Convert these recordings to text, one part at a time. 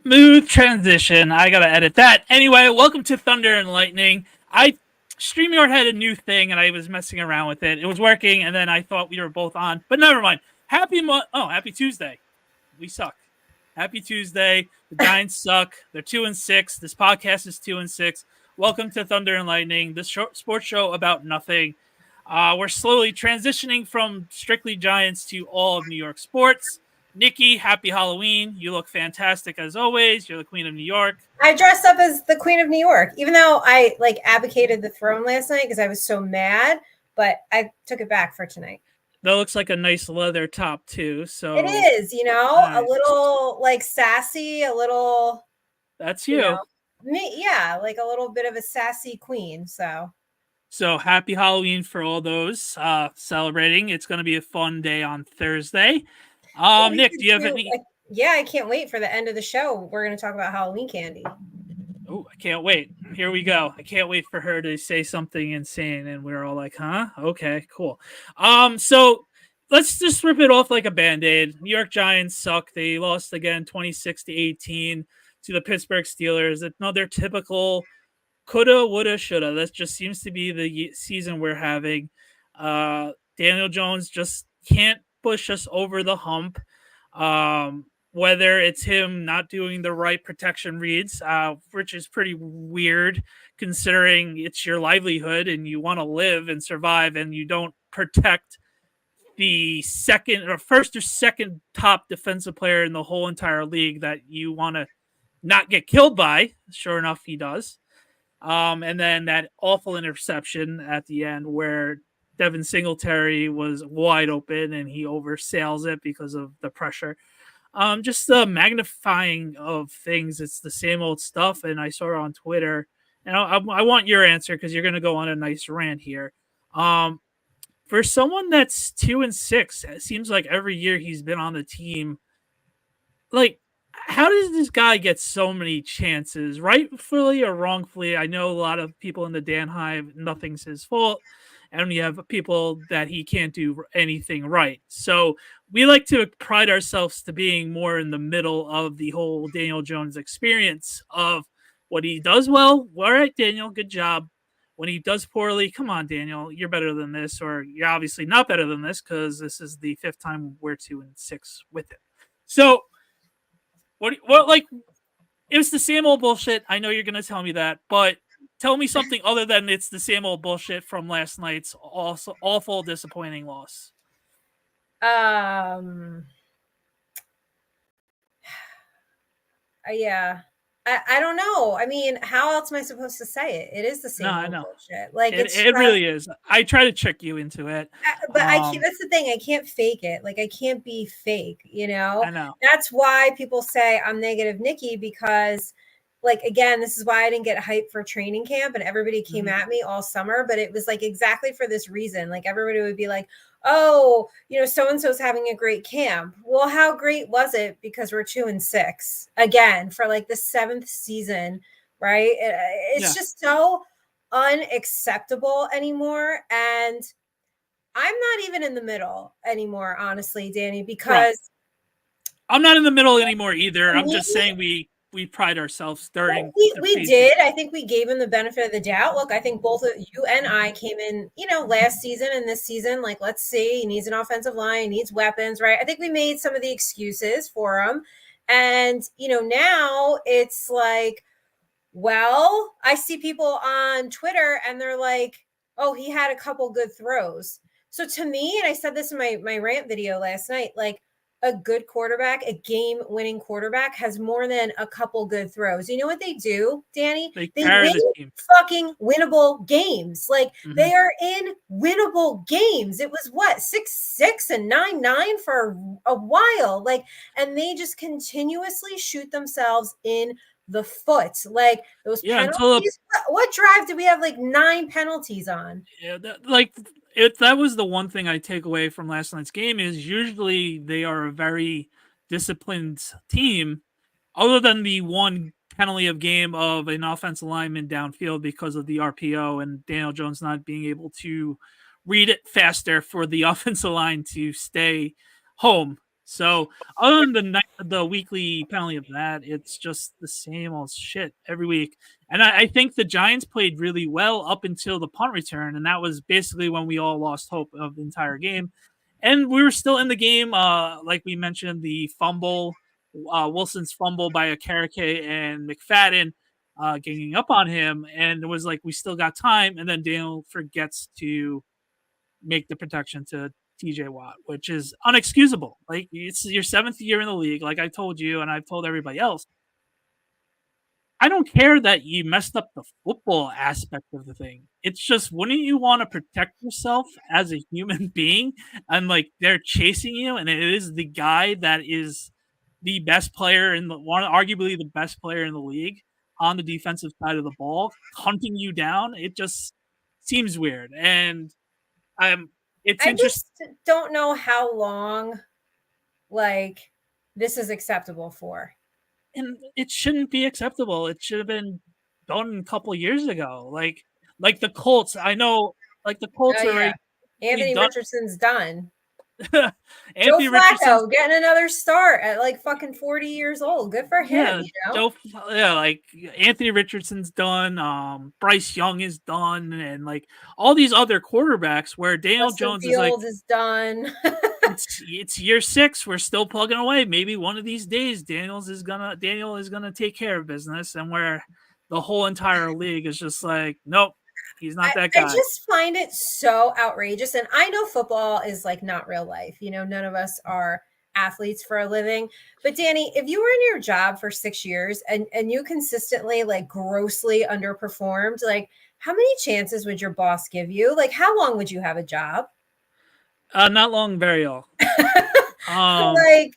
Smooth transition. I gotta edit that. Anyway, welcome to Thunder and Lightning. StreamYard had a new thing, and I was messing around with it. It was working, and then I thought we were both on, but never mind. Happy Tuesday. We suck. Happy Tuesday. The Giants suck. They're 2-6. This podcast is 2-6. Welcome to Thunder and Lightning, the sports show about nothing. We're slowly transitioning from strictly Giants to all of New York sports. Nikki, happy Halloween. You look fantastic as always. You're the Queen of New York. I dressed up as the Queen of New York, even though I advocated the throne last night because I was so mad, but I took it back for tonight. That looks like a nice leather top too. So it is, nice. A little sassy, a little. That's you. Yeah, like a little bit of a sassy queen. So happy Halloween for all those celebrating. It's going to be a fun day on Thursday. Nick, do you have any? Yeah, I can't wait for the end of the show. We're going to talk about Halloween candy. Oh, I can't wait. Here we go. I can't wait for her to say something insane, and we're all like, huh? Okay, cool. So let's just rip it off like a Band-Aid. New York Giants suck. They lost again 26-18 to the Pittsburgh Steelers. Another typical coulda, woulda, shoulda. That just seems to be the season we're having. Daniel Jones just can't push us over the hump. Whether it's him not doing the right protection reads, which is pretty weird considering it's your livelihood and you want to live and survive, and you don't protect the first or second top defensive player in the whole entire league that you want to not get killed by. Sure enough, he does. And then that awful interception at the end where Devin Singletary was wide open and he oversails it because of the pressure. Just the magnifying of things. It's the same old stuff. And I saw it on Twitter. And I want your answer because you're going to go on a nice rant here. For someone that's 2-6, it seems like every year he's been on the team. Like, how does this guy get so many chances, rightfully or wrongfully? I know a lot of people in the Dan Hive, nothing's his fault. And you have people that he can't do anything right. So we like to pride ourselves to being more in the middle of the whole Daniel Jones experience of what he does well. All right, Daniel, good job. When he does poorly, come on, Daniel, you're better than this, or you're obviously not better than this because this is the 5th time we're 2-6 with it. So what it was the same old bullshit. I know you're going to tell me that, but tell me something other than it's the same old bullshit from last night's also awful, disappointing loss. Yeah. I don't know. I mean, how else am I supposed to say it? It is the same old bullshit. Like it really is. I try to trick you into it. But I can't, that's the thing. I can't fake it. Like, I can't be fake, I know. That's why people say I'm negative Nikki, because like, again, this is why I didn't get hyped for training camp and everybody came at me all summer, but it was like exactly for this reason. Like, everybody would be like, oh, so-and-so's having a great camp. Well, how great was it? Because we're 2-6 again for like the 7th season, right? It's just so unacceptable anymore. And I'm not even in the middle anymore, honestly, Danny, because I'm not in the middle anymore either. I'm just saying we pride ourselves during. We did. I think we gave him the benefit of the doubt. Look, I think both of you and I came in, last season and this season, like, let's see, he needs an offensive line, he needs weapons, right? I think we made some of the excuses for him. And, now it's like, well, I see people on Twitter and they're like, oh, he had a couple good throws. So to me, and I said this in my rant video last night, like, a good quarterback, a game-winning quarterback, has more than a couple good throws. You know what they do, Danny? They They carry win the team. fucking winnable games. Like they are in winnable games. It was what 6-6 and 9-9 for a while. Like, and they just continuously shoot themselves in the foot. Like those penalties. What drive did we have like 9 penalties on? Yeah, that was the one thing I take away from last night's game is usually they are a very disciplined team, other than the one penalty of game of an offensive lineman downfield because of the RPO and Daniel Jones not being able to read it faster for the offensive line to stay home. So other than the weekly penalty of that, it's just the same old shit every week. And I think the Giants played really well up until the punt return, and that was basically when we all lost hope of the entire game. And we were still in the game, like we mentioned, the fumble, Wilson's fumble by Akarike and McFadden ganging up on him, and it was like we still got time, and then Daniel forgets to make the protection to TJ Watt, which is unexcusable. Like it's your 7th year in the league, like I told you, and I've told everybody else. I don't care that you messed up the football aspect of the thing. It's just, wouldn't you want to protect yourself as a human being? And like they're chasing you, and it is the guy that is the best player in the one, arguably the best player in the league on the defensive side of the ball, hunting you down. It just seems weird, and it's I interesting. just don't know how long, like, this is acceptable for. And it shouldn't be acceptable. It should have been done a couple of years ago. Like the Colts. I know, like the Colts are already Anthony done. Richardson's done. Anthony Joe Flacco Richardson's getting another start at like fucking 40 years old. Good for him. Yeah, you know? Like Anthony Richardson's done. Bryce Young is done, and like all these other quartarbacks where Daniel Jones is done. it's year 6. We're still plugging away. Maybe one of these days, Daniel is gonna take care of business, and where the whole entire league is just like, nope, he's not that guy. I just find it so outrageous, and I know football is like not real life. You know, none of us are athletes for a living. But Danny, if you were in your job for 6 years and you consistently like grossly underperformed, like how many chances would your boss give you? Like how long would you have a job? Not long, very all. Like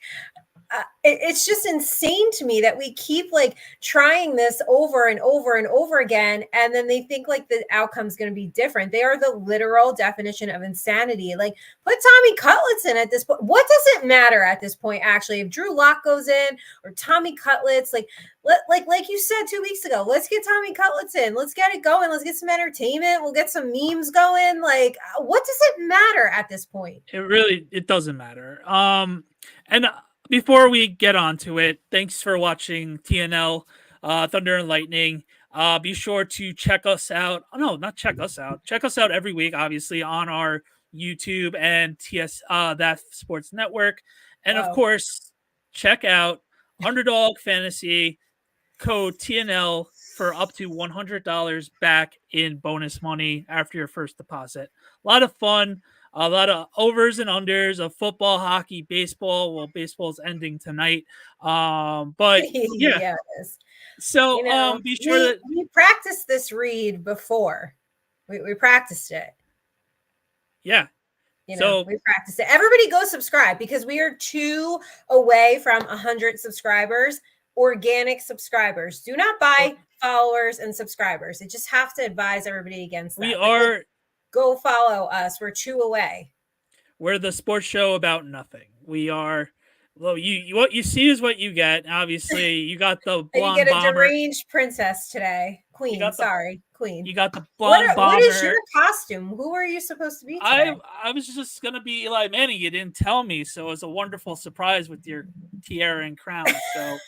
it's just insane to me that we keep like trying this over and over and over again, and then they think like the outcome's going to be different. They are the literal definition of insanity. Like put Tommy Cutlets in at this point. What does it matter at this point? Actually, if Drew Lock goes in or Tommy Cutlets, like you said 2 weeks ago, let's get Tommy Cutlets in. Let's get it going. Let's get some entertainment. We'll get some memes going. Like what does it matter at this point? It doesn't matter. And before we get on to it, thanks for watching TNL, Thunder and Lightning. Be sure to check us out. Oh, no, not check us out. Check us out every week, obviously, on our YouTube and That Sports Network. And, of course, check out Underdog Fantasy, code TNL for up to $100 back in bonus money after your first deposit. A lot of fun. A lot of overs and unders of football, hockey, baseball. Well, baseball's ending tonight. But yeah. Yes. So you know, be sure that we practiced this read before. We practiced it. Yeah. You know, we practiced it. Everybody go subscribe because we are 2 away from 100 subscribers, organic subscribers. Do not buy followers and subscribers. I just have to advise everybody against that. Go follow us. We're 2 away. We're the sports show about nothing. We are. Well, you what you see is what you get. Obviously, you got the blonde you get a bomber. deranged princess today. Queen. Queen. You got the blonde bomber. What is your costume? Who are you supposed to be today? I was just gonna be Eli Manning. You didn't tell me, so it was a wonderful surprise with your tiara and crown. So.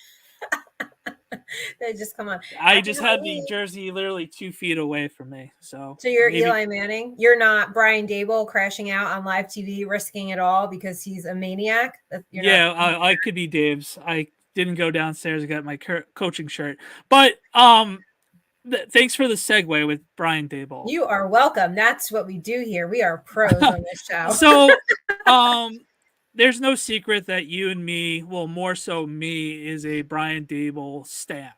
They just come on. I just had the jersey literally 2 feet away from me. So you're Eli Manning. You're not Brian Daboll crashing out on live TV, risking it all because he's a maniac. I could be Dave's. I didn't go downstairs and get my coaching shirt, but thanks for the segue with Brian Daboll. You are welcome. That's what we do here. We are pros on this show. So, there's no secret that you and me, well, more so me, is a Brian Daboll stan.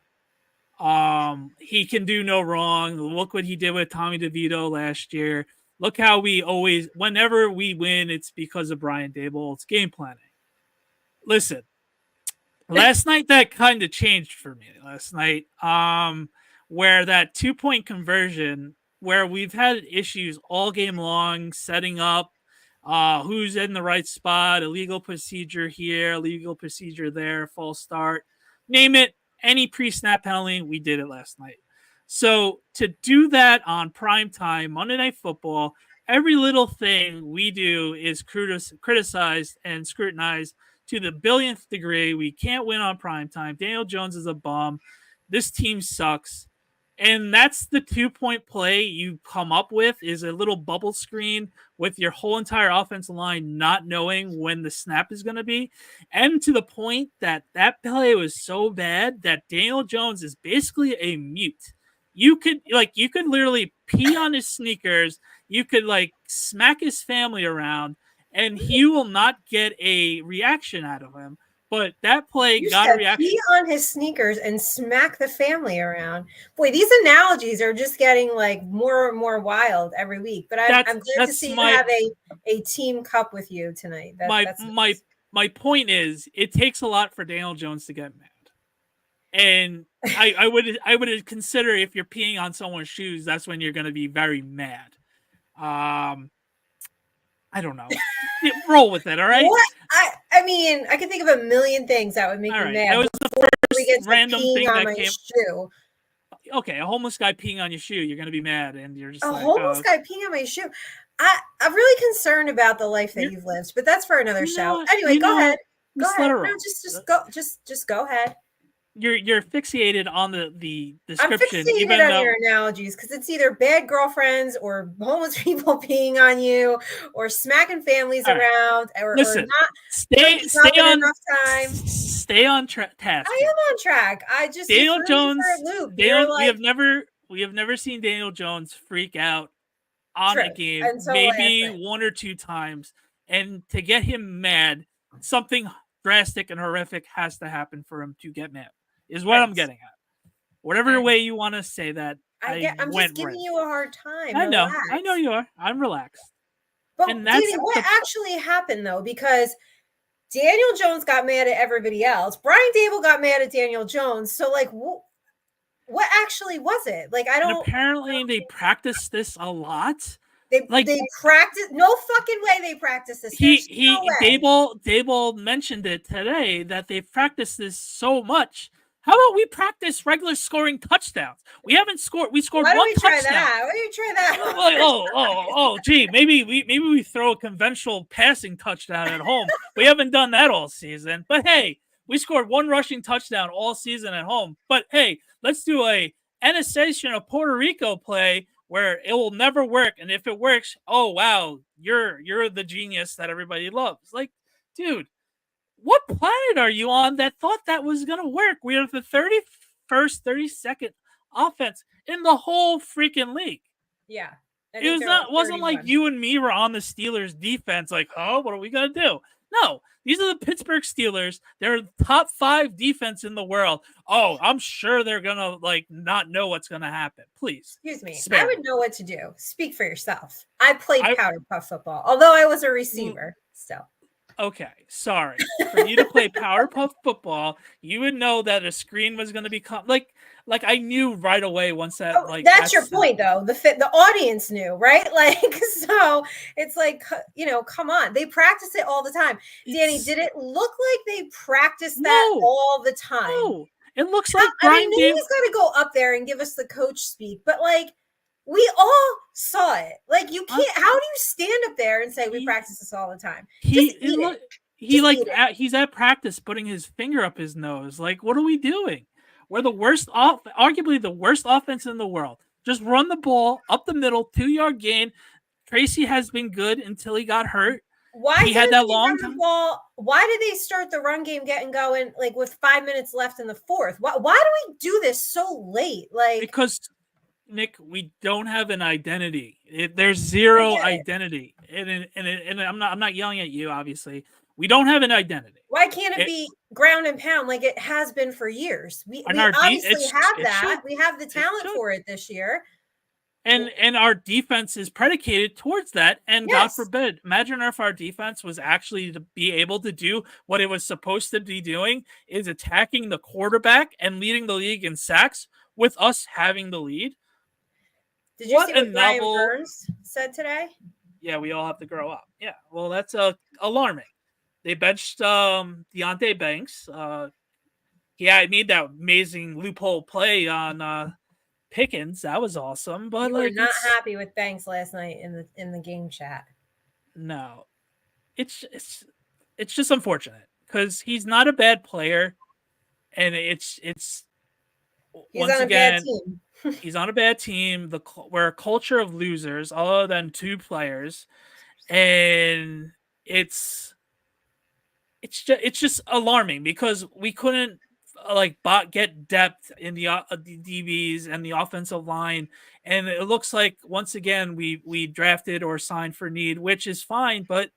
He can do no wrong. Look what he did with Tommy DeVito last year. Look how we always, whenever we win, it's because of Brian Daboll. It's game planning. Listen, last night that kind of changed for me. Last night, where that 2-point conversion, where we've had issues all game long, setting up, who's in the right spot, illegal procedure here, illegal procedure there, false start, name it, any pre-snap penalty, we did it last night. So to do that on prime time, Monday Night Football, every little thing we do is criticized and scrutinized to the billionth degree. We can't win on prime time. Daniel Jones is a bum. This team sucks. And that's the 2-point play you come up with, is a little bubble screen with your whole entire offensive line not knowing when the snap is going to be. And to the point that that play was so bad that Daniel Jones is basically a mute. You could literally pee on his sneakers. You could smack his family around, and he will not get a reaction out of him. But that play got a reaction. Pee on his sneakers and smack the family around. Boy, these analogies are just getting more and more wild every week. But I'm glad to see you have a team cup with you tonight. My point is, it takes a lot for Daniel Jones to get mad. And I would consider, if you're peeing on someone's shoes, that's when you're going to be very mad. I don't know. Roll with it, all right? What? I mean, I can think of a million things that would make me mad. That was the first random thing that came. Shoe. Okay, a homeless guy peeing on your shoe, you're going to be mad, and you're just a homeless guy peeing on my shoe. I'm really concerned about the life that you've lived, but that's for another show. Anyway, go ahead. Go ahead. No, just go ahead. You're fixated on the description. I'm fixated on your analogies, because it's either bad girlfriends or homeless people peeing on you or smacking families around, or not. Stay on enough time. Stay on task. I am on track. I just Daniel Jones. We have never seen Daniel Jones freak out on a game, maybe one or two times, and to get him mad, something drastic and horrific has to happen for him to get mad. Is what I'm getting at. Whatever way you want to say that, I'm just giving you a hard time. I know you are. I'm relaxed. But Danny, what actually happened though? Because Daniel Jones got mad at everybody else. Brian Daboll got mad at Daniel Jones. So what actually was it? Apparently they practiced this a lot. They practice. No fucking way they practice this. Daboll mentioned it today that they've practiced this so much. How about we practice regular scoring touchdowns? We haven't scored. We scored one touchdown. Why don't you try that? Gee, maybe we throw a conventional passing touchdown at home. We haven't done that all season. But hey, we scored one rushing touchdown all season at home. But hey, let's do a annexation of Puerto Rico play where it will never work, and if it works, oh wow, you're the genius that everybody loves. Dude, what planet are you on that thought that was gonna work? We are the 31st, 32nd offense in the whole freaking league. Yeah, it wasn't like you and me were on the Steelers defense. What are we gonna do? No, these are the Pittsburgh Steelers. They're the top 5 defense in the world. Oh, I'm sure they're gonna not know what's gonna happen. Please, excuse me. I would know what to do. Speak for yourself. I played powder puff football, although I was a receiver. Still. Okay, sorry. For you to play powder puff football, you would know that a screen was going to be I knew right away once that that's your point though. The audience knew, right? So it's come on. They practice it all the time. Danny, did it look like they practiced that all the time? No. It looks like Brian he's got to go up there and give us the coach speak, but we all saw it. You can't. How do you stand up there and say we practice this all the time? He's at practice putting his finger up his nose. What are we doing? We're the worst arguably the worst offense in the world. Just run the ball up the middle, 2-yard gain. Tracy has been good until he got hurt. Why had that long time? Why did they start the run game getting going with 5 minutes left in the fourth? Why do we do this so late? Because Nick, we don't have an identity. There's zero identity, and I'm not yelling at you. Obviously, We don't have an identity. Why can't it be ground and pound like it has been for years? We obviously have that. We have the talent for it this year. And our defense is predicated towards that. And God forbid, imagine if our defense was actually to be able to do what it was supposed to be doing, is attacking the quarterback and leading the league in sacks with us having the lead. Did you see what Brian Burns said today? Yeah, we all have to grow up. Yeah, well, that's alarming. They benched Deontay Banks. He made that amazing loophole play on Pickens. That was awesome. But you were not happy with Banks last night in the game chat. No, it's just unfortunate because he's not a bad player, and it's once again he's on a bad team. We're a culture of losers, other than 2 players, and it's just alarming because we couldn't get depth in the DBs and the offensive line, and it looks like once again we drafted or signed for need, which is fine, but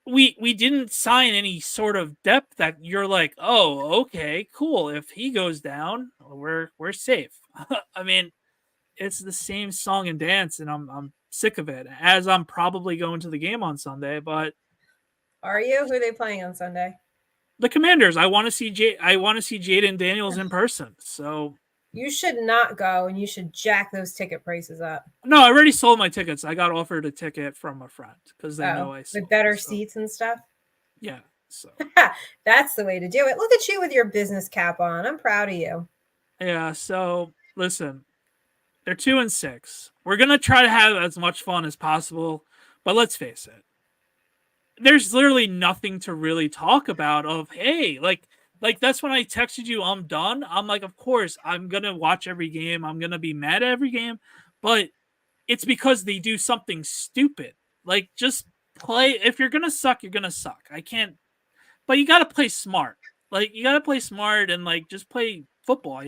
we didn't sign any sort of depth that you're like, oh, okay, cool. If he goes down, we're safe. I mean, it's the same song and dance, and I'm sick of it. As I'm probably going to the game on Sunday, but are you? Who are they playing on Sunday? The Commanders. I want to see Jaden Daniels in person. So you should not go, and you should jack those ticket prices up. No, I already sold my tickets. I got offered a ticket from a friend because they know I sold with better seats and stuff. Yeah, so that's the way to do it. Look at you with your business cap on. I'm proud of you. Yeah. So listen, they're 2-6. We're gonna try to have as much fun as possible, but let's face it. There's literally nothing to really talk about of, hey, like that's when I texted you, I'm done. I'm like, of course, I'm going to watch every game. I'm going to be mad at every game, but it's because they do something stupid. Like, just play. If you're going to suck, you're going to suck. I can't, but you got to play smart. Like, you got to play smart and just play football,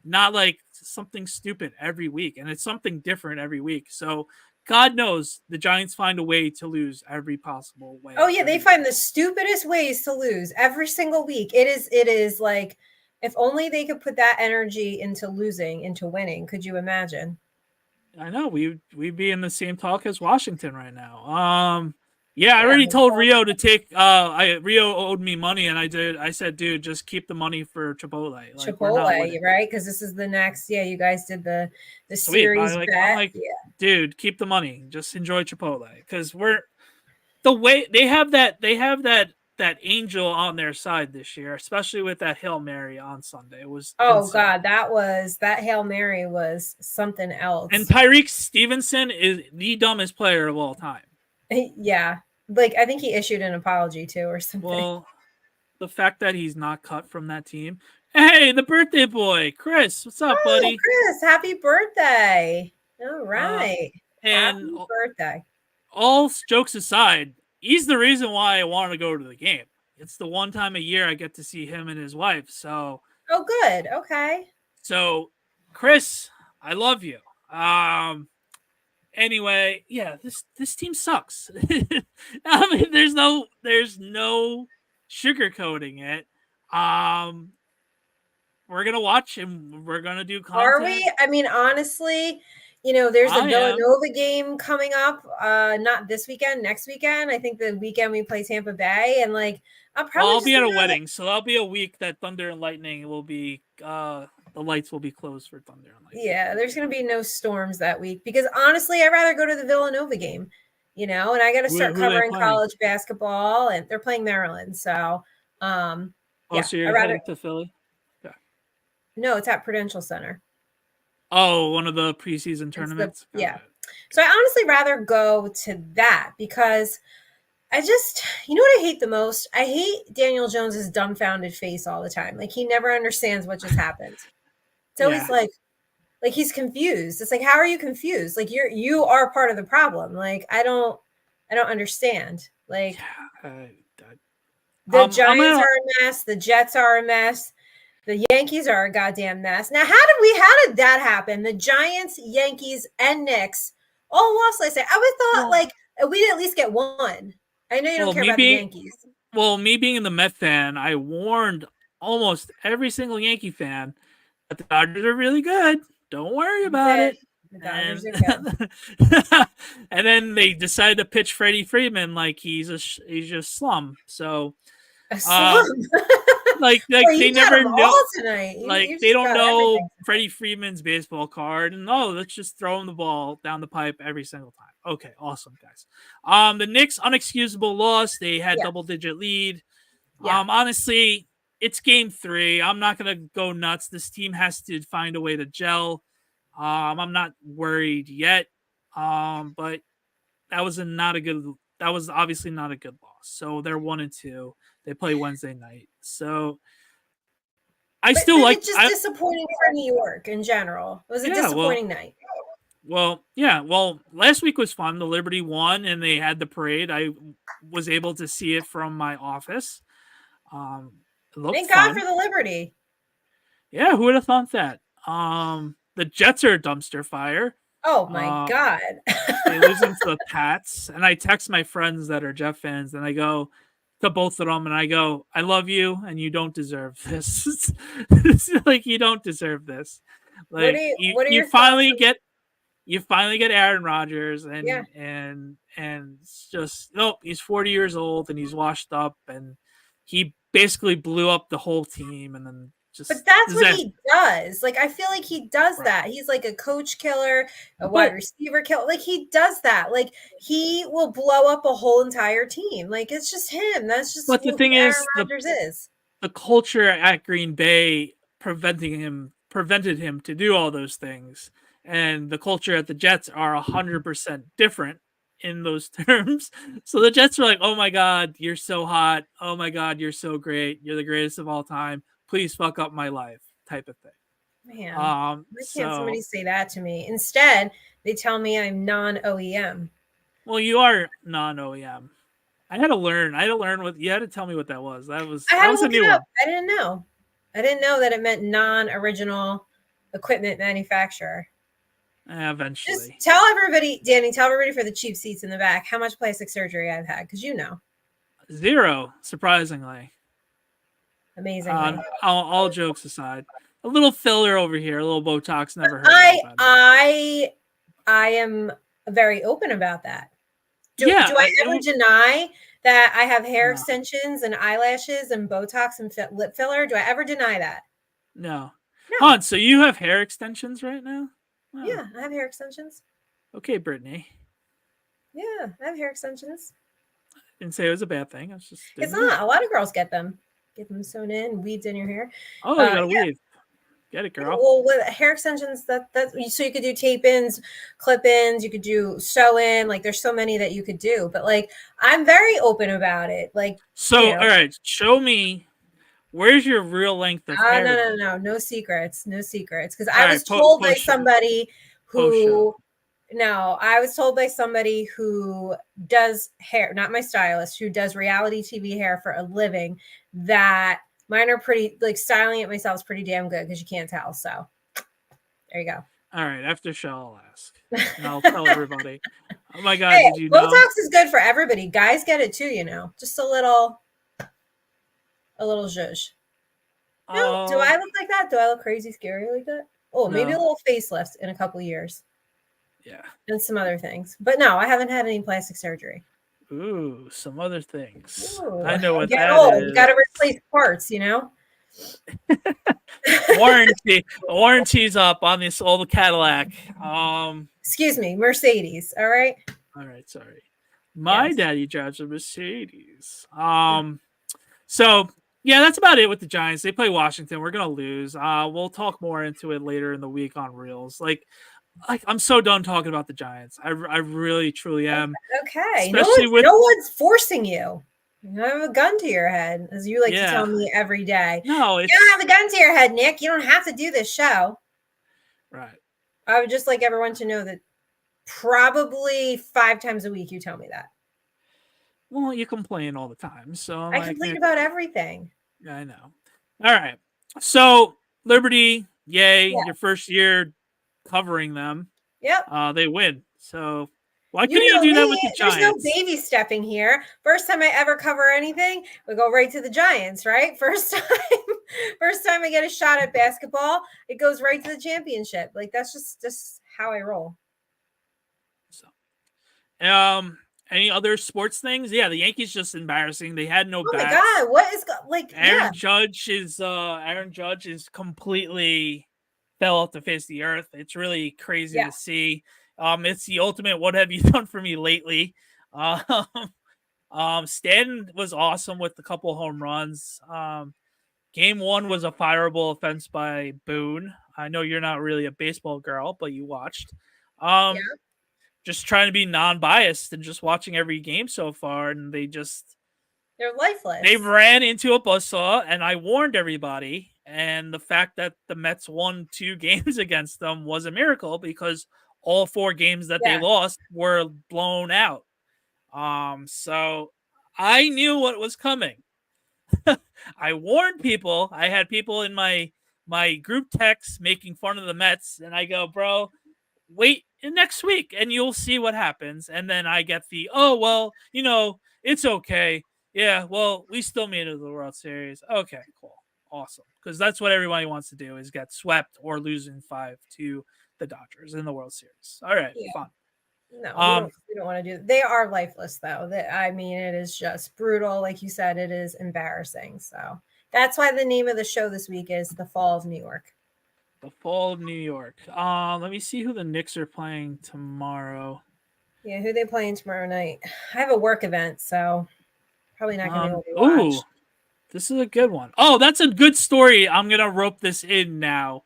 not like something stupid every week. And it's something different every week. So, God knows the Giants find a way to lose every possible way. Oh yeah, they find the stupidest ways to lose every single week. It is like, if only they could put that energy into losing, into winning. Could you imagine? I know we'd be in the same talk as Washington right now. Yeah, I already told Rio to take. Rio owed me money, and I said, dude, just keep the money for Chipotle. Chipotle, right? Because this is the next. Yeah, you guys did the series bet. I'm like, dude, keep the money. Just enjoy Chipotle because the way they have that angel on their side this year, especially with that Hail Mary on Sunday. It was insane. God, that Hail Mary was something else. And Tyreek Stevenson is the dumbest player of all time. Yeah. I think he issued an apology too or something. Well, the fact that he's not cut from that team. Hey, the birthday boy, Chris. What's up, buddy? Chris, happy birthday. All right. And happy birthday. All jokes aside, he's the reason why I want to go to the game. It's the one time a year I get to see him and his wife. So oh, good. Okay. So, Chris, I love you. Anyway, yeah, this team sucks. I mean, there's no sugarcoating it. We're gonna watch and we're gonna do content. Are we? I mean, honestly, there's a Villanova game coming up. Not this weekend, next weekend. I think the weekend we play Tampa Bay, and I'll be at a wedding, so that'll be a week that Thunder and Lightning will be. The lights will be closed for Thunder and Lightning. Yeah, there's going to be no storms that week because honestly, I'd rather go to the Villanova game, and I got to start covering college basketball, and they're playing Maryland. So, so you're heading to Philly? Yeah. No, it's at Prudential Center. Oh, one of the preseason tournaments? Yeah. So I honestly rather go to that because I just, what I hate the most? I hate Daniel Jones's dumbfounded face all the time. He never understands what just happened. It's always like he's confused. It's like, how are you confused? You are part of the problem. I don't understand. The Giants are a mess. The Jets are a mess. The Yankees are a goddamn mess. Now, how did that happen? The Giants, Yankees, and Knicks all lost last night. I would thought we'd at least get one. I know you don't Well, care about the Yankees. me being the Met fan, I warned almost every single Yankee fan that the Dodgers are really good. Don't worry You about did. it. The Dodgers And are good. and then they decided to pitch Freddie Freeman like he's just slum. So, A uh, slum. like Well, you they got never them know. all tonight. Like You they just don't got know everything. Freddie Freeman's baseball card, and oh, let's just throw him the ball down the pipe every single time. Okay, awesome, guys. The Knicks unexcusable loss. They had Yeah. double-digit lead. Yeah. Honestly, it's game 3. I'm not gonna go nuts. This team has to find a way to gel. I'm not worried yet. But that was not a good. That was obviously not a good loss. So they're 1-2. They play Wednesday night. So I But still like. it's just disappointing for New York in general. It was a disappointing night. Well, yeah. Well, last week was fun. The Liberty won, and they had the parade. I was able to see it from my office. It looked Thank God fun. for the Liberty. Yeah, who would have thought that? The Jets are a dumpster fire. Oh my God. They losing to the Pats, and I text my friends that are Jet fans, and I go to both of them, and I go, "I love you, and you don't deserve this. It's like you don't deserve this. Like What are you your thoughts? finally get Aaron Rodgers, Yeah. and it's just nope. He's 40 years old, and he's washed up, and he basically blew up the whole team, and then just But that's what disaster. he does. Like, I feel like he does Right. that. He's like a coach killer, a But wide receiver killer. Like, he does that. Like, he will blow up a whole entire team. Like, it's just him. That's just but the who thing Aaron is, Rodgers is. the culture at Green Bay prevented him to do all those things, and the culture at the Jets are 100% different in those terms. So the Jets are like, "Oh my God, you're so hot! Oh my God, you're so great! You're the greatest of all time! Please fuck up my life," type of thing. Man, why can't somebody So say that to me? Instead, they tell me I'm non OEM. well, you are non OEM. I had to learn. What you had to tell me what that was. I That had to was a look it new up. one. I didn't know. I didn't know that it meant non original equipment manufacturer. Just Eventually. tell everybody, Danny, tell everybody for the cheap seats in the back how much plastic surgery I've had, because you know. 0, surprisingly. Amazingly. All jokes aside, a little filler over here, a little Botox never hurt anybody. I am very open about that. Do Yeah, I ever deny that I have hair No. extensions and eyelashes and Botox and lip filler? Do I ever deny that? No. No. Han, so you have hair extensions right now? Oh. Yeah, I have hair extensions. Okay, Brittany. Yeah, I have hair extensions. Didn't say it was a bad thing. I was just It's not. A lot of girls get them. Get them sewn in, weaved in your hair. Oh, you got to weave. Get it, girl. Well, with hair extensions, that so you could do tape ins, clip ins, you could do sew in. Like, there's so many that you could do. But like, I'm very open about it. Like, So, all right, show me. Where's your real length of hair? No secrets, no secrets. Because All I right, was told by post-show. somebody Post-show. who. No, I was told by somebody who does hair, not my stylist, who does reality TV hair for a living, that mine are pretty, like, styling it myself is pretty damn good because you can't tell. So there you go. All right, after show, I'll ask. And I'll tell everybody. Oh my God, Hey, did you know? Botox is good for everybody. Guys get it too, you know. Just a little zhuzh. No, do I look like that? Do I look crazy scary like that? Oh, maybe a little facelift in a couple years. Yeah. And some other things. But no, I haven't had any plastic surgery. Ooh, some other things. Ooh, I know what get that old. is. You got to replace parts, you know? Warranty's up on this old Cadillac. Excuse me, Mercedes. All right. All right, sorry. My daddy drives a Mercedes. So yeah, that's about it with the Giants. They play Washington. We're gonna lose. We'll talk more into it later in the week on Reels. Like I'm so done talking about the Giants. I really truly am. Okay. Especially no one's forcing you. You have a gun to your head, as you like to tell me every day. No, you don't have a gun to your head, Nick. You don't have to do this show. Right. I would just like everyone to know that probably 5 times a week you tell me that. Well, you complain all the time, so I complain about everything. I know. All right. So Liberty, yay! Your first year covering them. Yep. They win. So Why You couldn't you know do that me, with the there's no Giants? baby stepping here. First time I ever cover anything, we go right to the Giants, right? First time I get a shot at basketball, it goes right to the championship. Like that's just how I roll. So, any other sports things? Yeah, the Yankees just embarrassing. They had no Oh my bats. god, what is like? Yeah, Aaron Judge is completely fell off the face of the earth. It's really crazy yeah, to see. It's the ultimate what have you done for me lately? Um, Stanton was awesome with a couple home runs. Game one was a fireable offense by Boone. I know you're not really a baseball girl, but you watched. yeah. Um, just trying to be non-biased and just watching every game so far, and They're they lifeless. ran into a buzzsaw, and I warned everybody. And the fact that the Mets won 2 games against them was a miracle because all 4 games that they Yeah, lost were blown out. So I knew what was coming. I warned people. I had people in my group text making fun of the Mets, and I go, bro, wait next week and you'll see what happens. And then I get the, oh, well, it's okay. Yeah, well, we still made it to the World Series. Okay, cool. Awesome. Because that's what everybody wants to do is get swept or losing 5 to the Dodgers in the World Series. All right, yeah. fun. No, Um, we don't want to do. They are lifeless though. That I mean, it is just brutal. Like you said, it is embarrassing. So that's why the name of the show this week is "The Fall of New York." the fall of New York. Let me see who the Knicks are playing tomorrow. Yeah, who they playing tomorrow night? I have a work event, so probably not gonna be able to Ooh, watch. this is a good one. Oh, that's a good story. I'm gonna rope this in now.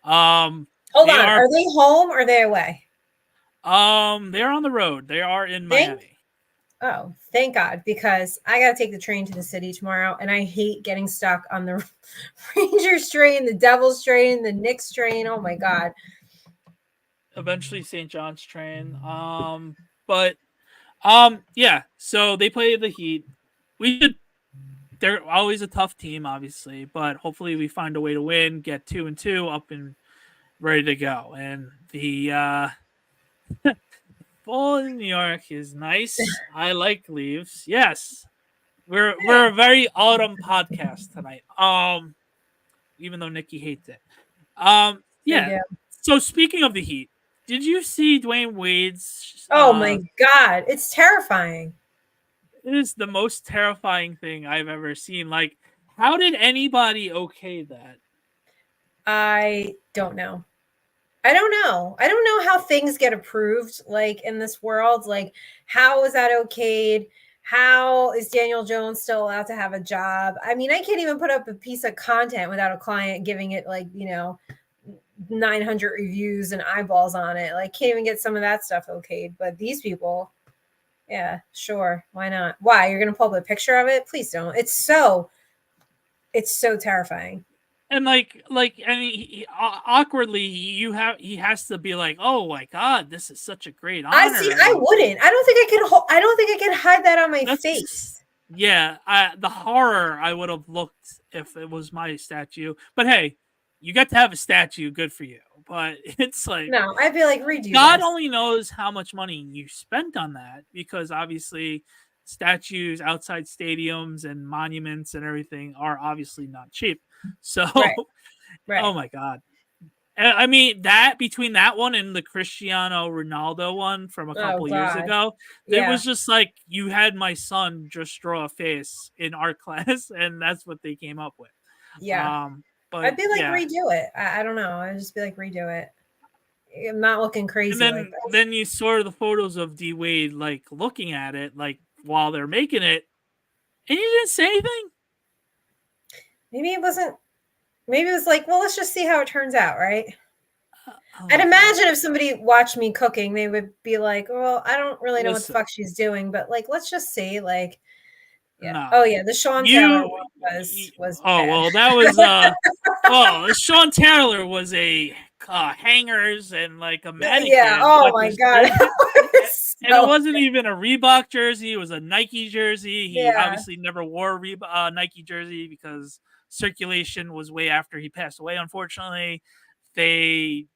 Um, Hold they on, are are they home or are they away? they're on the road. They are in Thank Miami. thank God, because I gotta take the train to the city tomorrow, and I hate getting stuck on the Rangers train, the Devils train, the Knicks train. Oh my God. Eventually St. John's train. But yeah, so they play the Heat. We should they're always a tough team, obviously, but hopefully we find a way to win, get 2-2 up and ready to go. And the fall in New York is nice. I like leaves. Yes. We're a very autumn podcast tonight. Even though Nikki hates it. I Yeah. do. So speaking of the Heat, did you see Dwayne Wade's Oh my God, it's terrifying. it is the most terrifying thing I've ever seen. Like, how did anybody okay that? I don't know. I don't know. I don't know how things get approved like in this world. Like, how is that okayed? How is Daniel Jones still allowed to have a job? I mean, I can't even put up a piece of content without a client giving it like, 900 reviews and eyeballs on it. Like, can't even get some of that stuff okayed. But these people, yeah, sure. Why not? Why? You're going to pull up a picture of it? Please don't. It's so terrifying. And I mean, awkwardly, he has to be like, "Oh my god, this is such a great I see. honor." I And wouldn't. I don't think I can. I don't think I can hide that on my that's face. yeah, the horror I would have looked if it was my statue. But hey, you got to have a statue, good for you. But it's like No, I'd be like, redo God this. only knows how much money you spent on that because obviously statues outside stadiums and monuments and everything are obviously not cheap. So, Right. oh Right. my god. I mean that between that one and the Cristiano Ronaldo one from a Oh couple years God. ago, it Yeah. was just like you had my son just draw a face in art class, and that's what they came up with. Yeah. But I'd be like, yeah, redo it. I don't know. I'd just be like, redo it. I'm not looking and crazy like then that. then you saw the photos of D Wade like looking at it like while they're making it, and you didn't say anything. Maybe it wasn't. Maybe it was like, well, let's just see how it turns out, right? Oh I'd my god! imagine if somebody watched me cooking, they would be like, well, I don't really know what the Listen, fuck she's doing, but like, let's just see. Like, yeah. Oh no, yeah, the Sean Taylor you. one was Oh bad. well, that was Sean Taylor was a hangers and like a Yeah. mannequin, Oh but my this God. and it So wasn't even a Reebok jersey; it was a Nike jersey. He yeah. obviously never wore a Nike jersey because circulation was way after he passed away. Unfortunately, they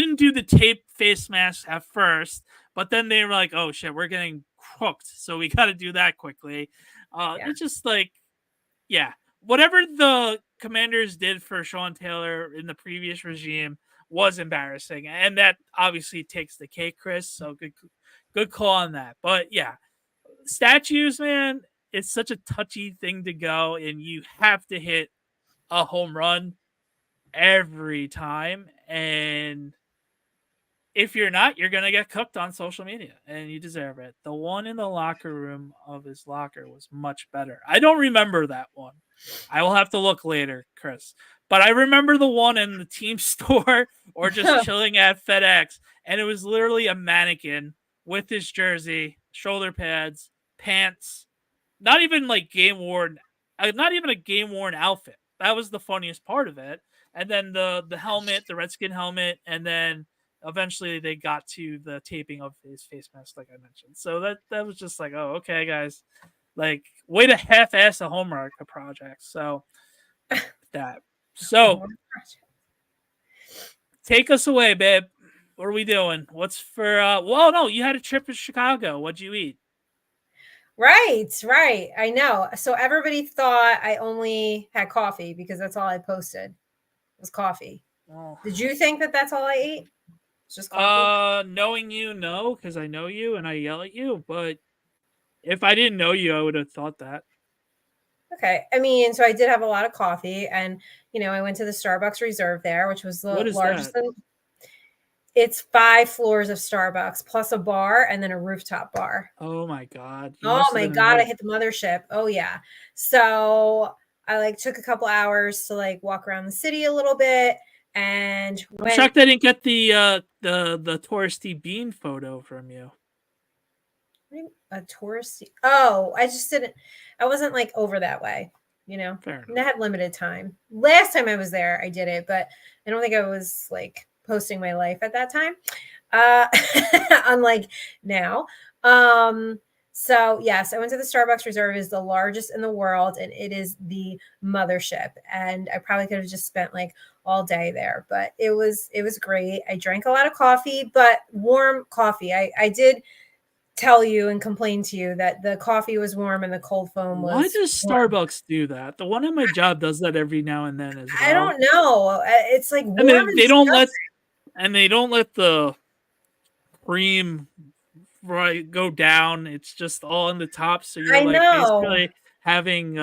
didn't do the tape face mask at first, but then they were like, "Oh shit, we're getting cooked, so we got to do that quickly." It's just like, yeah, whatever the Commanders did for Sean Taylor in the previous regime was embarrassing, and that obviously takes the cake, Chris. So good call on that. But yeah, statues, man, it's such a touchy thing to go, and you have to hit a home run every time, and if you're not, you're gonna get cooked on social media, and you deserve it. The one in the locker room of his locker was much better. I don't remember that one. I will have to look later, Chris. But I remember the one in the team store or just chilling at FedEx, and it was literally a mannequin with his jersey, shoulder pads, pants, not even like game worn, not even a game worn outfit. That was the funniest part of it. And then the helmet, the Redskin helmet, and then eventually they got to the taping of his face mask, like I mentioned. So that was just like, oh, okay, guys, like way to half-ass a homework project. So that. So take us away, babe. What are we doing? What's for? Well, no, you had a trip to Chicago. What'd you eat? Right. I know. So everybody thought I only had coffee because that's all I posted was coffee. Oh. Did you think that that's all I ate? It's just coffee? Knowing you, no, because I know you and I yell at you. But if I didn't know you, I would have thought that. Okay. I mean, so I did have a lot of coffee, and I went to the Starbucks Reserve there, which was the largest. It's 5 floors of Starbucks plus a bar and then a rooftop bar. Oh my God. Oh my God. I hit the mothership. Oh yeah. So I took a couple hours to walk around the city a little bit, and I'm shocked I didn't get the touristy bean photo from you. A touristy. Oh, I just didn't. I wasn't over that way. Fair enough. I had limited time. Last time I was there, I did it, but I don't think I was posting my life at that time. Unlike now. So yes, I went to the Starbucks Reserve. It is the largest in the world, and it is the mothership. And I probably could have just spent all day there, but it was great. I drank a lot of coffee, but warm coffee. I did tell you and complain to you that the coffee was warm and the cold foam was. Why does Starbucks do that? The one at my job does that every now and then as well. I don't know. It's warm, and they don't let the cream go down. It's just all in the top, so you're basically having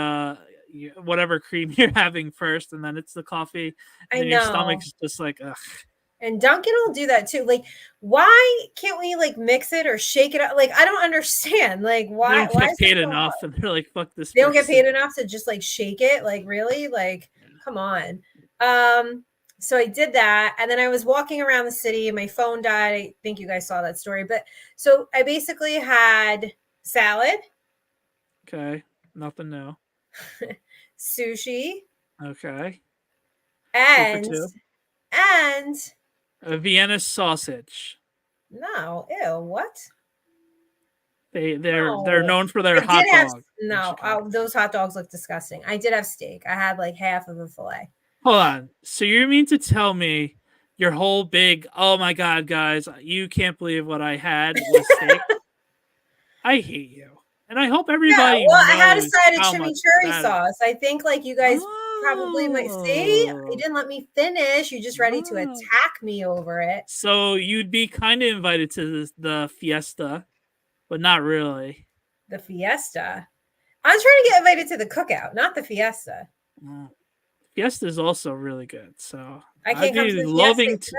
whatever cream you're having first, and then it's the coffee, and then your stomach's just like ugh. And Dunkin' will do that too. Why can't we mix it or shake it up? I don't understand. Why? They don't get paid enough, and they're like, "Fuck this." They don't get paid enough to just shake it. Really? Come on. So I did that, and then I was walking around the city, and my phone died. I think you guys saw that story, but so I basically had salad. Okay, nothing new. Sushi. Okay. And a Vienna sausage. No, ew, what? They're known for their hot dogs. No, those hot dogs look disgusting. I did have steak. I had half of a fillet. Hold on. So you mean to tell me your whole big, oh my God, guys, you can't believe what I had was steak? I hate you. And I hope everybody knows I had a side of chimichurri sauce. I think you guys probably might see. You didn't let me finish. You're just ready to attack me over it. So you'd be kind of invited to the fiesta, but not really. The fiesta? I'm trying to get invited to the cookout, not the fiesta. Fiesta is also really good. So I can't come to the fiesta.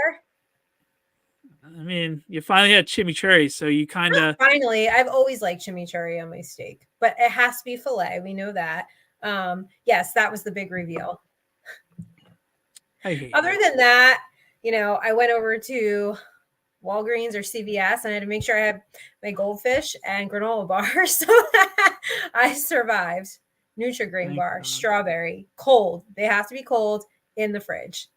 I mean, you finally had chimichurri, so you kind of finally. I've always liked chimichurri on my steak, but it has to be filet. We know that. Yes, that was the big reveal. Other than that, I went over to Walgreens or CVS, and I had to make sure I had my goldfish and granola bars, so I survived. Nutri-Grain bar, strawberry, cold. They have to be cold in the fridge.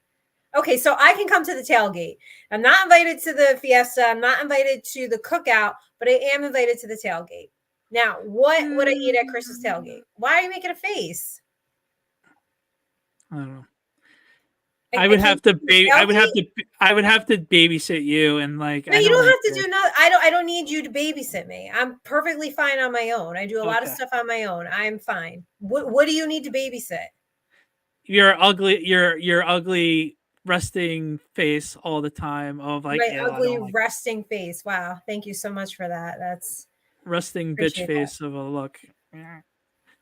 Okay, so I can come to the tailgate. I'm not invited to the fiesta. I'm not invited to the cookout, but I am invited to the tailgate. Now, what would I eat at Chris's tailgate? Why are you making a face? I don't know. I would have to tailgate? I would have to babysit you, and like No, I you don't don't like have to do nothing. I don't need you to babysit me. I'm perfectly fine on my own. I do a lot of Okay. stuff on my own. I'm fine. What do you need to babysit? Your ugly resting face all the time of like, My yeah, I ugly don't like resting face. Wow. Thank you so much for that. That's resting bitch appreciate that. face of a look.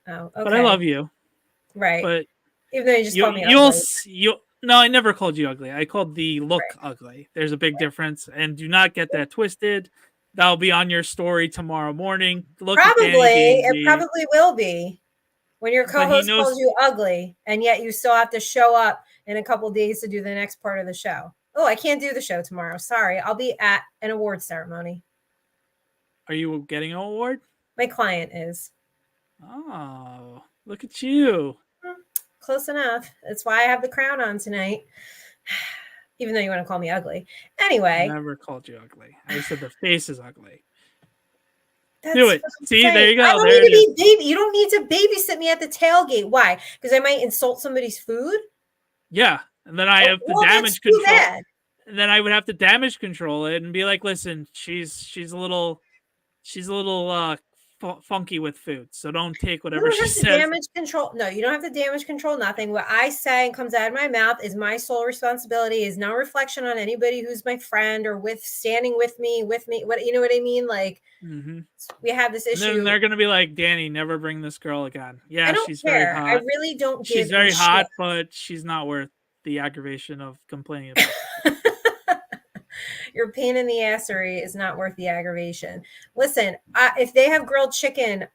Oh, But I okay. love you. Right. But Even though you just called me you'll ugly. you no, I never called you ugly. I called the look Right. ugly. There's a big difference, and do not get that twisted. That'll be on your story tomorrow morning. Look at Danny It B&B. probably will be when your But he co-host calls knows. you ugly, and yet you still have to show up in a couple days to do the next part of the show. Oh, I can't do the show tomorrow. Sorry. I'll be at an award ceremony. Are you getting an award? My client is. Oh, look at you. Close enough. That's why I have the crown on tonight. Even though you want to call me ugly. Anyway. Never called you ugly. I said the face is ugly. That's Do it. what I'm See, saying. there you go. I don't There need it is. to be baby. You don't need to babysit me at the tailgate. Why? Because I might insult somebody's food. Yeah, and then I have to Well, that's damage too control. bad. And then I would have to damage control it and be like, listen, she's a little funky with food, so don't take You whatever don't she have to says. damage control. No, you don't have to damage control nothing. What I say and comes out of my mouth is my sole responsibility. Is no reflection on anybody who's my friend or standing with me. What you know what I mean? Like we have this And then issue. they're gonna be like, Danny, never bring this girl again. I Yeah, don't she's very care. I hot. really don't give She's very a hot, shit. but she's not worth the aggravation of complaining about it. Your pain in the assery is not worth the aggravation. Listen, if they have grilled chicken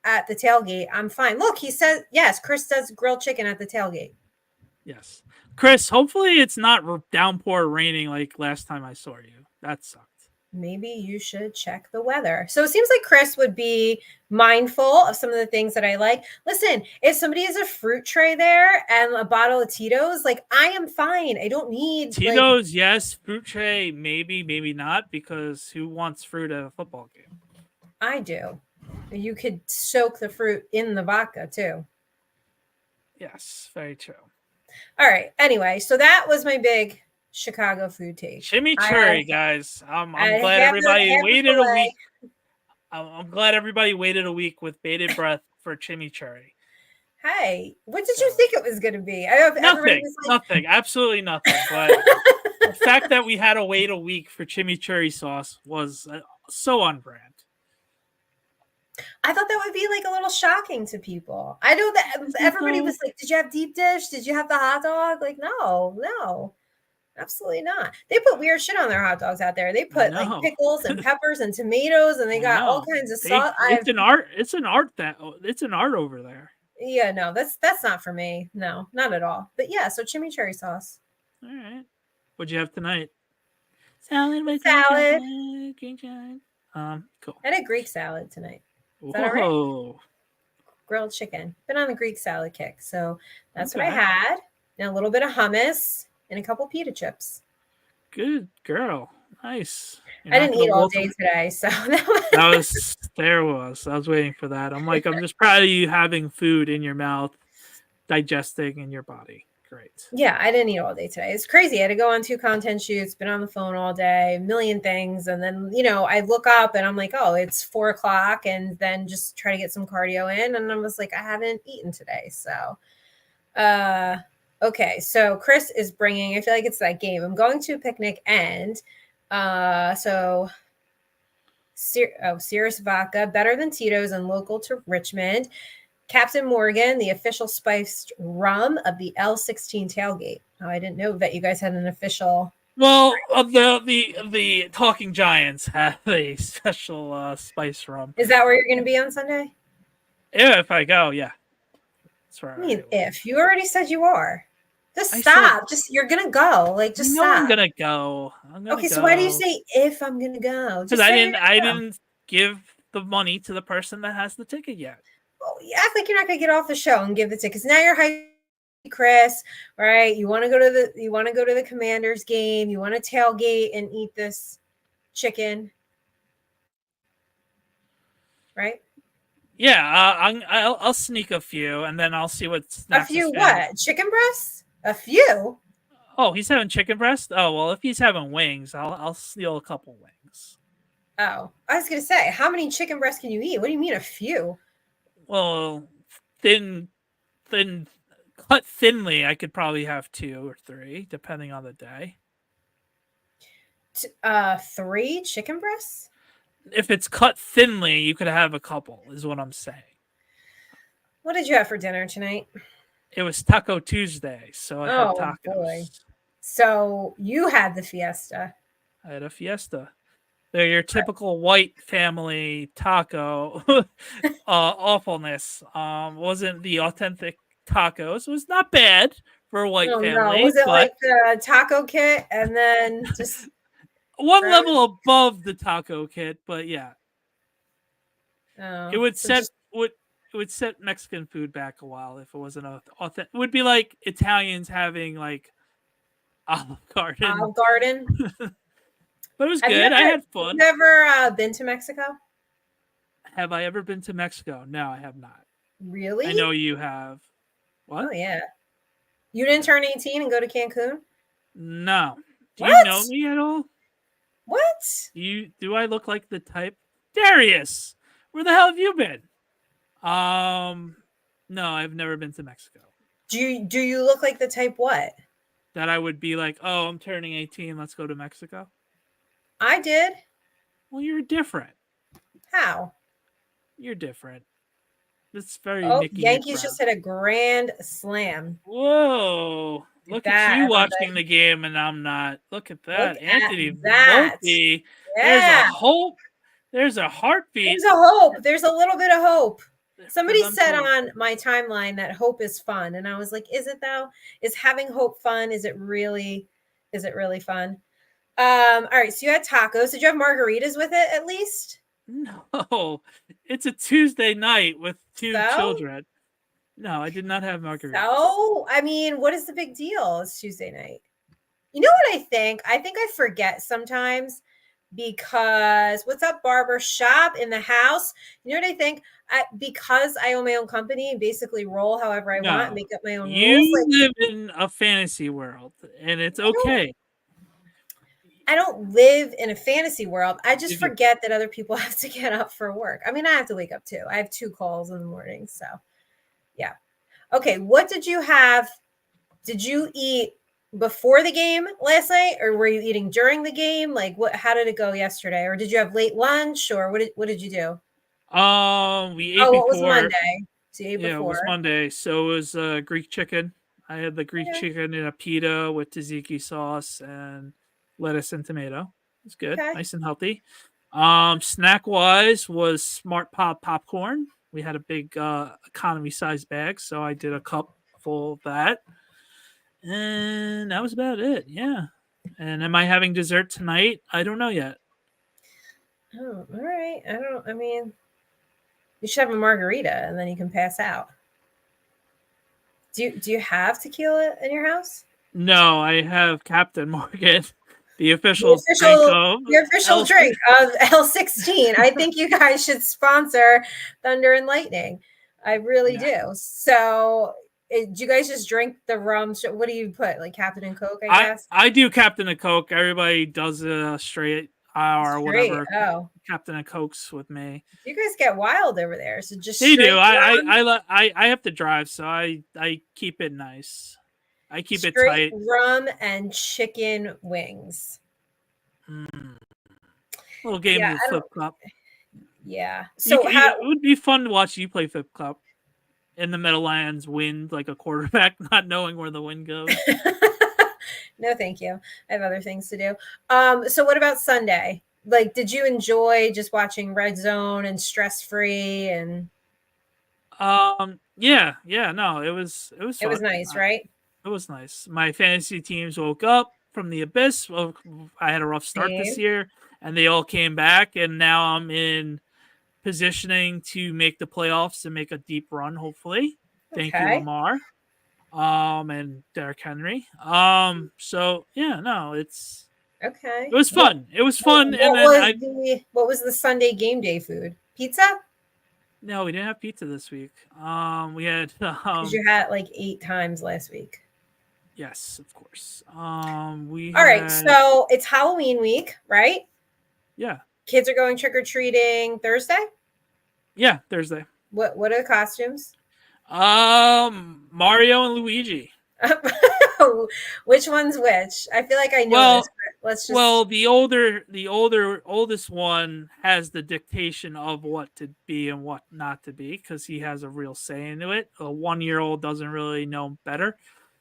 at the tailgate, I'm fine. Look, he says, yes, Chris does grilled chicken at the tailgate. Yes. Chris, hopefully it's not downpour raining like last time I saw you. That sucked. Maybe you should check the weather. So it seems like Chris would be mindful of some of the things that I like. Listen, if somebody has a fruit tray there and a bottle of Tito's, like I am fine. I don't need Tito's, yes. Fruit tray, maybe, maybe not, because who wants fruit at a football game? I do. You could soak the fruit in the vodka too. Yes, very true. All right. Anyway, so that was my big Chicago food take. Chimichurri, guys. I'm glad everybody waited a week. I'm glad everybody waited a week with bated breath for chimichurri. Hey, what did you think it was going to be? I hope nothing, was like... nothing, absolutely nothing. But the fact that we had to wait a week for chimichurri sauce was so on brand. I thought that would be like a little shocking to people. I know that everybody was like, did you have deep dish? Did you have the hot dog? Like, no, absolutely not. They put weird shit on their hot dogs out there. They put like pickles and peppers and tomatoes, and they got all kinds of sauce. It's an art. It's an art over there. Yeah, no, that's not for me. No, not at all. But yeah, so chimichurri sauce. All right. What'd you have tonight? Salad with green chard. Cool. I had a Greek salad tonight. Is that all right? Grilled chicken. Been on the Greek salad kick. So that's what I had. And a little bit of hummus and a couple pita chips. Good girl. Nice. I didn't eat all day today. So I was waiting for that. I'm just proud of you having food in your mouth, digesting in your body. Great. Yeah, I didn't eat all day today. It's crazy. I had to go on 2 content shoots, been on the phone all day, a million things. And then, I look up and I'm like, oh, it's 4:00, and then just try to get some cardio in. And I was like, I haven't eaten today. So, okay. So Chris is bringing, I feel like it's that game. I'm going to a picnic and, Cirrus vodka, better than Tito's and local to Richmond. Captain Morgan, the official spiced rum of the L16 tailgate. Oh, I didn't know that you guys had an official. Well, the Talking Giants have a special spice rum. Is that where you're going to be on Sunday? Yeah, if I go, yeah. That's where I mean, if you already said you are, just stop. You're gonna go. Like, just stop. I'm gonna go. Okay, so why do you say if I'm gonna go? Because I didn't give the money to the person that has the ticket yet. Oh, you act like you're not gonna get off the show and give the tickets. Now you're hyped, Chris. Right? You want to go to the Commanders game. You want to tailgate and eat this chicken, right? Yeah, I'll sneak a few, and then I'll see what's next. A few what? Chicken breasts? A few? Oh, he's having chicken breast. Oh well, if he's having wings, I'll steal a couple wings. Oh, I was gonna say, how many chicken breasts can you eat? What do you mean a few? Well, thin, thin, cut thinly. I could probably have 2 or 3, depending on the day. Three chicken breasts? If it's cut thinly, you could have a couple. Is what I'm saying. What did you have for dinner tonight? It was Taco Tuesday, so I had Oh boy. tacos. So you had the fiesta. I had a fiesta. They're your typical white family taco awfulness. Wasn't the authentic tacos. It was not bad for a white Oh no. family, Was it but like the taco kit and then just one level above the taco kit. But yeah, it oh, would so set just would it would set Mexican food back a while if it wasn't authentic. It would be like Italians having like Olive Garden, Olive Garden. but it was Have you good. ever I had fun. been to Mexico? Have I ever been to Mexico? No, I have not. Really? I know you have. What? Oh yeah. You didn't turn 18 and go to Cancun? No. Do you know What? me at all? What? Do I look like the type? Darius, where the hell have you been? No, I've never been to Mexico. Do you look like the type what? That I would be like, oh, I'm turning 18. Let's go to Mexico. I did. Well, you're different. How? You're different. It's very Oh, Nikki Yankees McBrown. just hit a grand slam. Whoa. Look at you watching the game and I'm not. Look at that. Look Anthony at that. Volpe. There's Yeah. a hope. There's a heartbeat. There's a hope. There's a little bit of hope. Somebody them said two. on my timeline that hope is fun. And I was like, is it though? Is having hope fun? Is it really fun? All right. So you had tacos. Did you have margaritas with it at least? No, it's a Tuesday night with two So? children. No, I did not have margaritas. So, I mean, what is the big deal? It's Tuesday night. You know what I think? I think I forget sometimes because what's up, barber shop in the house? You know what I think? Because I own my own company and basically roll however I want, make up my own You rules. Like, live in a fantasy world, and it's okay. I don't live in a fantasy world. I just You do. forget that other people have to get up for work. I mean, I have to wake up too. I have 2 calls in the morning. So, yeah. Okay. What did you have? Did you eat before the game last night or were you eating during the game? Like how did it go yesterday? Or did you have late lunch or what did you do? We ate before. What was Monday? So you ate Yeah, before. it was Monday. So it was Greek chicken. I had the Greek chicken in a pita with tzatziki sauce and lettuce and tomato. It's good, nice and healthy. Snack wise was Smart Pop popcorn. We had a big economy size bag, so I did a cup full of that. And that was about it. Yeah. And am I having dessert tonight? I don't know yet. Oh, all right. I mean, you should have a margarita and then you can pass out. Do you have tequila in your house? No, I have Captain Morgan, the official drink of L16. I think you guys should sponsor Thunder and Lightning. I really do. So do you guys just drink the rum? What do you put? Like Captain and Coke, I guess? I do Captain and Coke. Everybody does a straight or whatever. Oh. Captain and Cokes with me. You guys get wild over there. So just they do. I have to drive, so I keep it nice. I keep it tight. Rum and chicken wings. Little game of Flip Cup. Yeah. So it would be fun to watch you play Flip Cup in the Meadowlands wind like a quarterback, not knowing where the wind goes. No, thank you. I have other things to do. So what about Sunday? Like, did you enjoy just watching Red Zone and Stress Free and? Yeah. No, it was fun. It was nice, right? It was nice. My fantasy teams woke up from the abyss. I had a rough start this year, and they all came back, and now I'm in positioning to make the playoffs and make a deep run, hopefully. Thank you, Lamar. And Derrick Henry. So yeah, no, it's okay. It was fun. It was fun. What was the Sunday game day food? Pizza? No, we didn't have pizza this week. We had because you had it like 8 times last week. Yes, of course. We All right, had so it's Halloween week, right? yeah, Kids are going trick or treating Thursday. yeah, Thursday. What are the costumes? Mario and Luigi. Which one's which? I feel like I know this, Well, but let's just. well, oldest one has the dictation of what to be and what not to be because he has a real say into it. A 1-year-old doesn't really know better.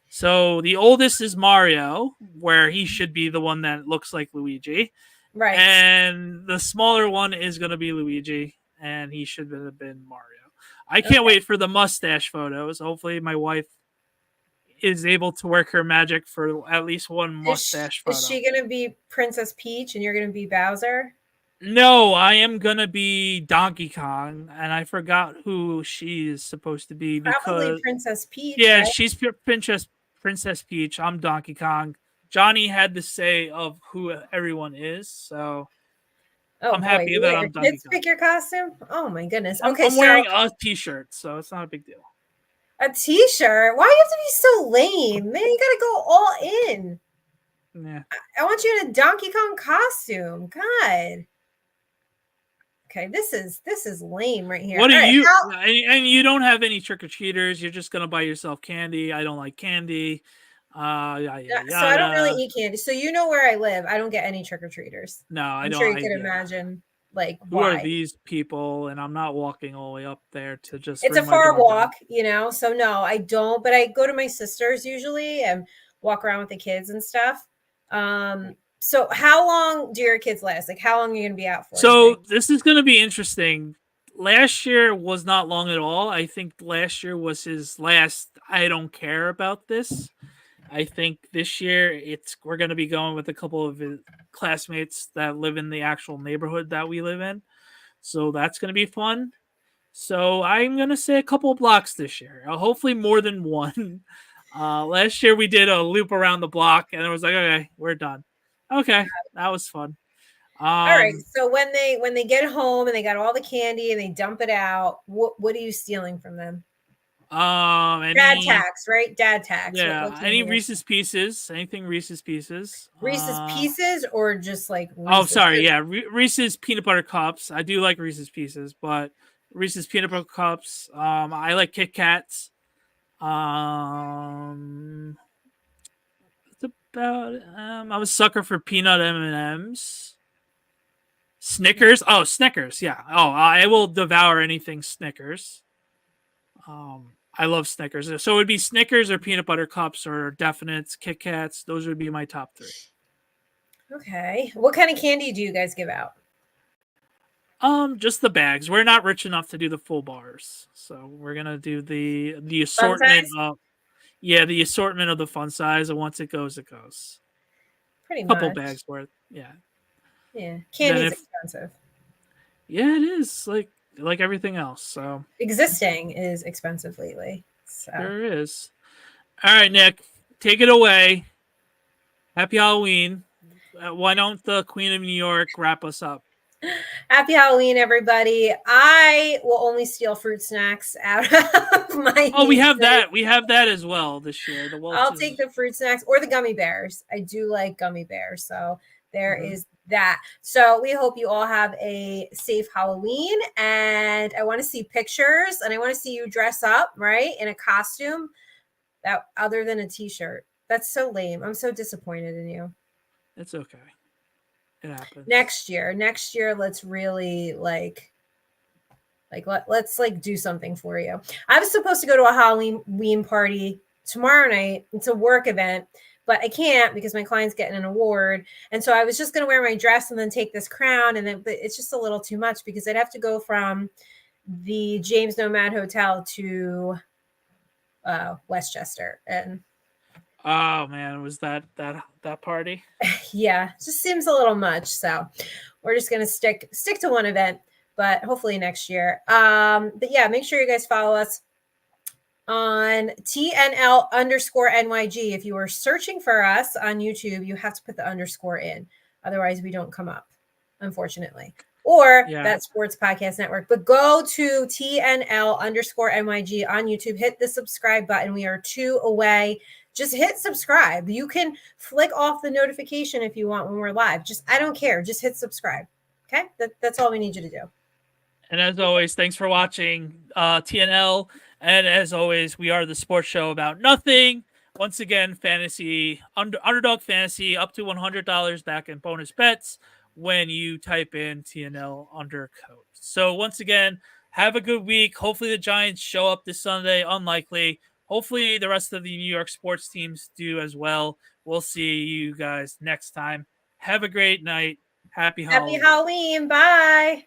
So the oldest is Mario, where he should be the one that looks like Luigi, Right. and the smaller one is going to be Luigi, and he should have been Mario. I can't Okay. wait for the mustache photos. Hopefully, my wife is able to work her magic for at least one mustache Is photo. she gonna be Princess Peach and you're gonna be Bowser? No, I am gonna be Donkey Kong, and I forgot who she is supposed to be Probably because Princess Peach, yeah, right? she's Princess Peach. I'm Donkey Kong. Johnny had the say of who everyone is, so Oh I'm boy, happy you that let your I'm Donkey kids Kong. pick your costume? Oh my goodness. I'm, Okay, I'm so wearing a T-shirt, so it's not a big deal. a t-shirt. Why do you have to be so lame? Man, you gotta go all in. Yeah. I want you in a Donkey Kong costume. God. Okay, this is lame right here. What are All right, you? how And you don't have any trick or treaters. You're just gonna buy yourself candy. I don't like candy. Yada yada so I don't really yada. eat candy. So you know where I live. I don't get any trick-or-treaters. No, I I'm don't. sure you I could yeah. imagine like Who are why. these people? And I'm not walking all the way up there to just It's a ring my far doorbell. walk, so no, I don't, but I go to my sister's usually and walk around with the kids and stuff. So how long do your kids last? Like how long are you gonna be out for, you So think? this is gonna be interesting. Last year was not long at all. I think last year was his last. I don't care about this. I think this year we're gonna be going with a couple of his classmates that live in the actual neighborhood that we live in. So that's gonna be fun. So I'm gonna say a couple of blocks this year. Hopefully more than one. Last year we did a loop around the block, and it was like, okay, we're done. Okay, that was fun. All right. Um, So when they get home and they got all the candy and they dump it out, what are you stealing from them? Dad any tax, right? Dad tax. What yeah, can any you get? Reese's Pieces, anything Reese's Pieces. Reese's Pieces or just like Oh, Reese's? sorry, yeah, Reese's peanut butter cups. I do like Reese's Pieces, but Reese's peanut butter cups. I like Kit Kats. Um, that's about. I'm a sucker for peanut M&Ms. Snickers. Oh, Snickers. Yeah. Oh, I will devour anything Snickers. I love Snickers. So it would be Snickers or peanut butter cups or definites, Kit Kats. Those would be my top three. Okay. What kind of candy do you guys give out? Just the bags. We're not rich enough to do the full bars, so we're gonna do the Fun assortment size? of yeah, the assortment of the fun size. And once it goes, it goes. Pretty Couple much. bags worth. Yeah. Yeah. Then Candy's if expensive. yeah, it is like everything else. So Existing is expensive lately. So there is. All right, Nick, take it away. Happy Halloween. Why don't the Queen of New York wrap us up? happy Halloween, everybody. I will only steal fruit snacks out of my Oh, we nieces. have that. We have that as well this year. The I'll take Welch's. the fruit snacks or the gummy bears. I do like gummy bears. So there Mhm. is that. So we hope you all have a safe Halloween. And I want to see pictures and I want to see you dress up, right? In a costume that other than a t-shirt. That's so lame. I'm so disappointed in you. It's okay. It happens. Next year, let's really let's like do something for you. I was supposed to go to a Halloween party tomorrow night. It's a work event, but I can't because my client's getting an award. And so I was just going to wear my dress and then take this crown. And then, but it's just a little too much because I'd have to go from the James Nomad Hotel to Westchester. And Oh man, was that party? yeah, it just seems a little much. So we're just going to stick to one event, but hopefully next year. But yeah, make sure you guys follow us on TNL_NYG. If you are searching for us on YouTube, you have to put the underscore in. Otherwise, we don't come up, unfortunately. or Yeah. that Sports Podcast Network. But go to TNL_NYG on YouTube, hit the subscribe button. We are 2 away. Just hit subscribe. You can flick off the notification if you want when we're live. I don't care. Just hit subscribe. Okay? That's all we need you to do. And as always, thanks for watching TNL. And as always, we are the sports show about nothing. Once again, fantasy, underdog fantasy, up to $100 back in bonus bets when you type in TNL undercode. So once again, have a good week. Hopefully the Giants show up this Sunday. Unlikely. Hopefully the rest of the New York sports teams do as well. We'll see you guys next time. Have a great night. Happy Halloween. Happy Halloween. Bye.